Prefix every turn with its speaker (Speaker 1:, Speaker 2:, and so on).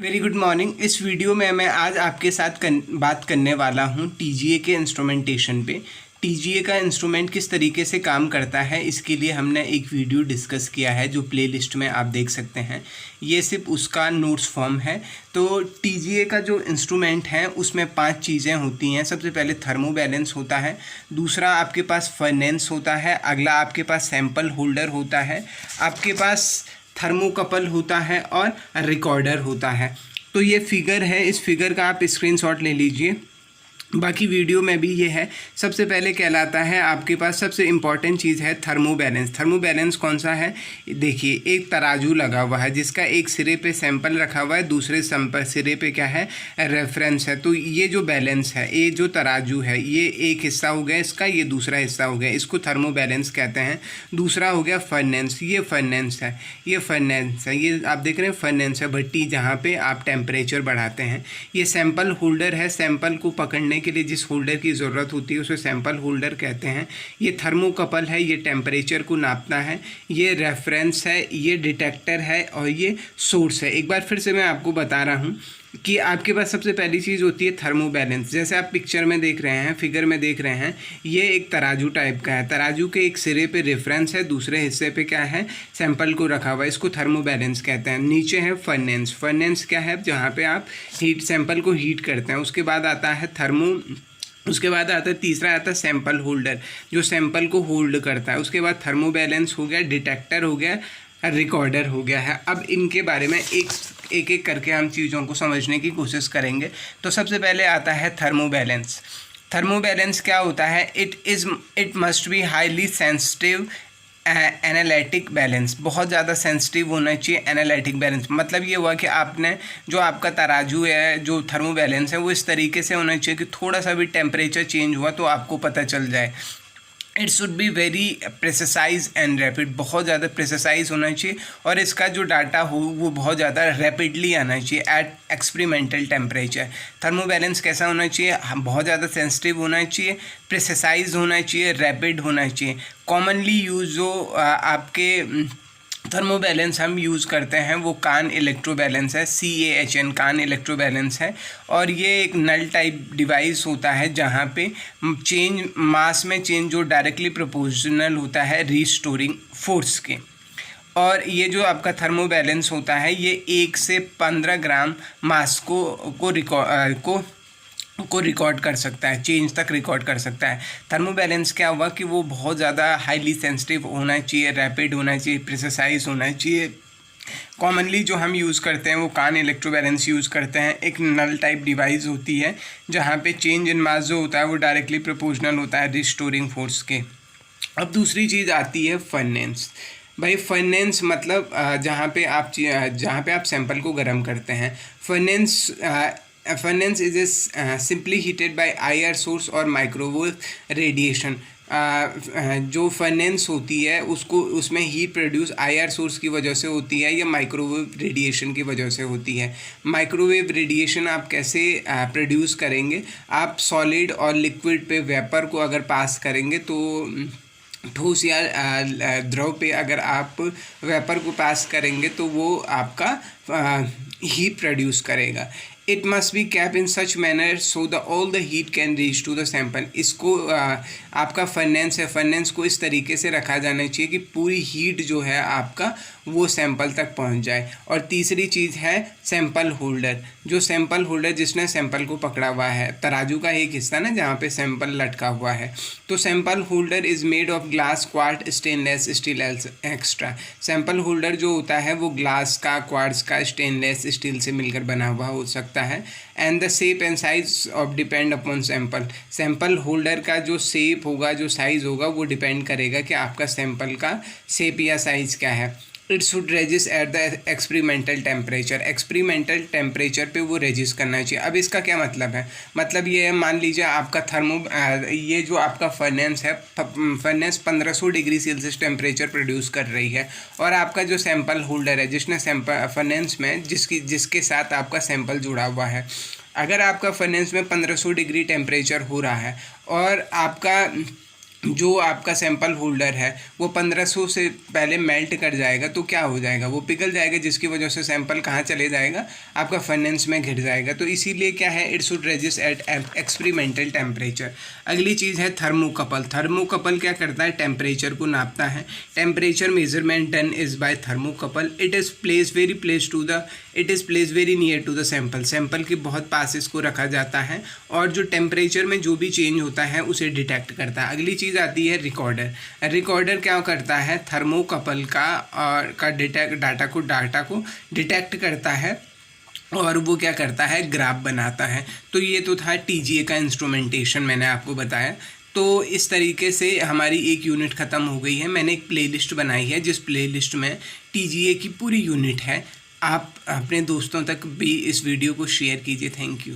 Speaker 1: Very good morning. इस video में मैं आज आपके साथ बात करने वाला हूं टीजीए के इंस्ट्रूमेंटेशन पे। टीजीए का इंस्ट्रूमेंट किस तरीके से काम करता है, इसके लिए हमने एक वीडियो डिस्कस किया है जो प्लेलिस्ट में आप देख सकते हैं। ये सिर्फ उसका नोट्स फॉर्म है। तो टीजीए का जो इंस्ट्रूमेंट है उसमें 5 चीज़ें होती हैं। सबसे पहले थर्मो बैलेंस होता है, दूसरा आपके पास फर्नेंस होता है, अगला आपके पास सैंपल होल्डर होता है, आपके पास थर्मोकपल होता है और रिकॉर्डर होता है। तो ये फिगर है, इस फिगर का आप स्क्रीनशॉट ले लीजिए। बाकी वीडियो में भी ये है। सबसे पहले कहलाता है आपके पास सबसे इम्पॉर्टेंट चीज़ है थर्मो बैलेंस। थर्मो बैलेंस कौन सा है? देखिए, एक तराजू लगा हुआ है जिसका एक सिरे पे सैंपल रखा हुआ है, दूसरे सिरे पे क्या है? रेफरेंस है। तो ये जो बैलेंस है, ये जो तराजू है, ये एक हिस्सा हो गया इसका, ये दूसरा हिस्सा हो गया, इसको थर्मो बैलेंस कहते हैं। दूसरा हो गया फर्नेंस, ये फर्नेंस है, ये फर्नेंस है, ये आप देख रहे हैं फर्नेंस है, भट्टी जहाँ पे आप टेम्परेचर बढ़ाते हैं। ये सैंपल होल्डर है, सैंपल को पकड़ने के लिए जिस होल्डर की ज़रूरत होती है उसे सैंपल होल्डर कहते हैं। ये थर्मोकपल है, ये टेम्परेचर को नापता है। ये रेफरेंस है, ये डिटेक्टर है और ये सोर्स है। एक बार फिर से मैं आपको बता रहा हूँ कि आपके पास सबसे पहली चीज़ होती है थर्मो बैलेंस। जैसे आप पिक्चर में देख रहे हैं, फिगर में देख रहे हैं, ये एक तराजू टाइप का है। तराजू के एक सिरे पे रेफरेंस है, दूसरे हिस्से पे क्या है? सैंपल को रखा हुआ है, इसको थर्मो बैलेंस कहते हैं। नीचे है फर्नेंस। फर्नेंस क्या है? जहाँ पे आप सैंपल को हीट करते हैं। उसके बाद आता है उसके बाद आता है तीसरा आता है सैंपल होल्डर, जो सैंपल को होल्ड करता है। उसके बाद थर्मो बैलेंस हो गया, डिटेक्टर हो गया, रिकॉर्डर हो गया है। अब इनके बारे में एक एक करके हम चीज़ों को समझने की कोशिश करेंगे। तो सबसे पहले आता है थर्मो बैलेंस। थर्मो बैलेंस क्या होता है? It must be highly sensitive analytic balance. बहुत ज़्यादा सेंसिटिव होना चाहिए एनालिटिक बैलेंस। मतलब ये हुआ कि आपने जो आपका तराजू है, जो थर्मो बैलेंस है, वो इस तरीके से होना चाहिए कि थोड़ा सा भी टेम्परेचर चेंज हुआ तो आपको पता चल जाए। It should be very precise and rapid. बहुत ज़्यादा प्रिसाइज होना चाहिए और इसका जो डाटा हो वो बहुत ज़्यादा रैपिडली आना चाहिए at experimental temperature. Thermo balance कैसा होना चाहिए? बहुत ज़्यादा सेंसिटिव होना चाहिए, प्रिसाइज होना चाहिए, रैपिड होना चाहिए। कॉमनली यूज जो आपके थर्मो बैलेंस हम यूज़ करते हैं वो कान इलेक्ट्रो बैलेंस है, CAHN, कान इलेक्ट्रो बैलेंस है। और ये एक नल टाइप डिवाइस होता है जहाँ पे चेंज मास में चेंज जो डायरेक्टली प्रोपोर्शनल होता है रिस्टोरिंग फोर्स के। और ये जो आपका थर्मो बैलेंस होता है ये 1 से 15 ग्राम मास को रिकॉर्ड कर सकता है, चेंज तक रिकॉर्ड कर सकता है। थर्मो बैलेंस क्या हुआ कि वो बहुत ज़्यादा हाईली सेंसिटिव होना चाहिए, रैपिड होना चाहिए, प्रिसाइज होना चाहिए। कॉमनली जो हम यूज़ करते हैं वो कान इलेक्ट्रो बैलेंस यूज़ करते हैं। एक नल टाइप डिवाइस होती है जहाँ पे चेंज इन मास जो होता है वो डायरेक्टली प्रोपोर्शनल होता है रिस्टोरिंग फोर्स के। अब दूसरी चीज़ आती है फर्नेंस। भाई फर्नेंस मतलब जहाँ पे आप सैंपल को गर्म करते हैं। Furnace is simply heated bye IR source और माइक्रोवेव रेडिएशन। जो फर्नेंस होती है उसमें हीट प्रोड्यूस IR सोर्स की वजह से होती है या माइक्रोवेव रेडिएशन की वजह से होती है। माइक्रोवेव रेडिएशन आप कैसे प्रोड्यूस करेंगे? आप सॉलिड और लिक्विड पे वेपर को अगर पास करेंगे तो ठोस या द्रव पे अगर आप वेपर को पास करेंगे तो वो आपका हीट प्रोड्यूस करेगा। It must be kept in such manner so the all the heat can reach to the sample. इसको आपका फर्नेंस है, फर्नेंस को इस तरीके से रखा जाना चाहिए कि पूरी हीट जो है आपका वो सैंपल तक पहुंच जाए। और तीसरी चीज़ है सैंपल होल्डर। जो सैंपल होल्डर जिसने सैंपल को पकड़ा हुआ है, तराजू का एक हिस्सा ना जहाँ पे सैंपल लटका हुआ है, तो sample holder is made of glass, quartz, stainless steel extra. Sample holder जो होता है वो ग्लास का, क्वार्ट्ज का, स्टेनलेस स्टील से मिलकर बना हुआ हो सकता है। And the shape and size of depend upon sample. Sample holder का जो शेप होगा, जो साइज़ होगा, वो डिपेंड करेगा कि आपका सैंपल का शेप या साइज़ क्या है। It should resist at the experimental temperature. Experimental temperature पे वो रेजिस्ट करना चाहिए। अब इसका क्या मतलब है? मतलब ये है, मान लीजिए आपका ये जो आपका फर्नेंस है, furnace 1500 degree Celsius temperature produce कर रही है और आपका जो सैंपल होल्डर है जिसने फर्नेंस में जिसके साथ आपका सैंपल जुड़ा हुआ है, अगर आपका फर्नेंस में 1500 डिग्री टेम्परेचर हो रहा है और आपका जो आपका सैंपल होल्डर है वो 1500 से पहले मेल्ट कर जाएगा तो क्या हो जाएगा, वो पिघल जाएगा, जिसकी वजह से सैंपल कहाँ चले जाएगा, आपका फर्नेस में घिर जाएगा। तो इसीलिए क्या है, it should resist at experimental temperature. अगली चीज़ है थर्मोकपल। थर्मोकपल क्या करता है, टेम्परेचर को नापता है। Temperature measurement done is by thermocouple. It is place very near to the sample. Sample के बहुत पास इसको रखा जाता है और जो टेम्परेचर में जो भी चेंज होता है उसे डिटेक्ट करता है। अगली चीज़ आती है रिकॉर्डर। रिकॉर्डर क्या करता है, थर्मोकपल का डाटा को डिटेक्ट करता है और वो क्या करता है, ग्राफ बनाता है। तो ये तो था टीजीए का इंस्ट्रूमेंटेशन, मैंने आपको बताया। तो इस तरीके से हमारी एक यूनिट ख़त्म हो गई है। मैंने एक प्लेलिस्ट बनाई है जिस प्लेलिस्ट में टीजीए की पूरी यूनिट है। आप अपने दोस्तों तक भी इस वीडियो को शेयर कीजिए। Thank you.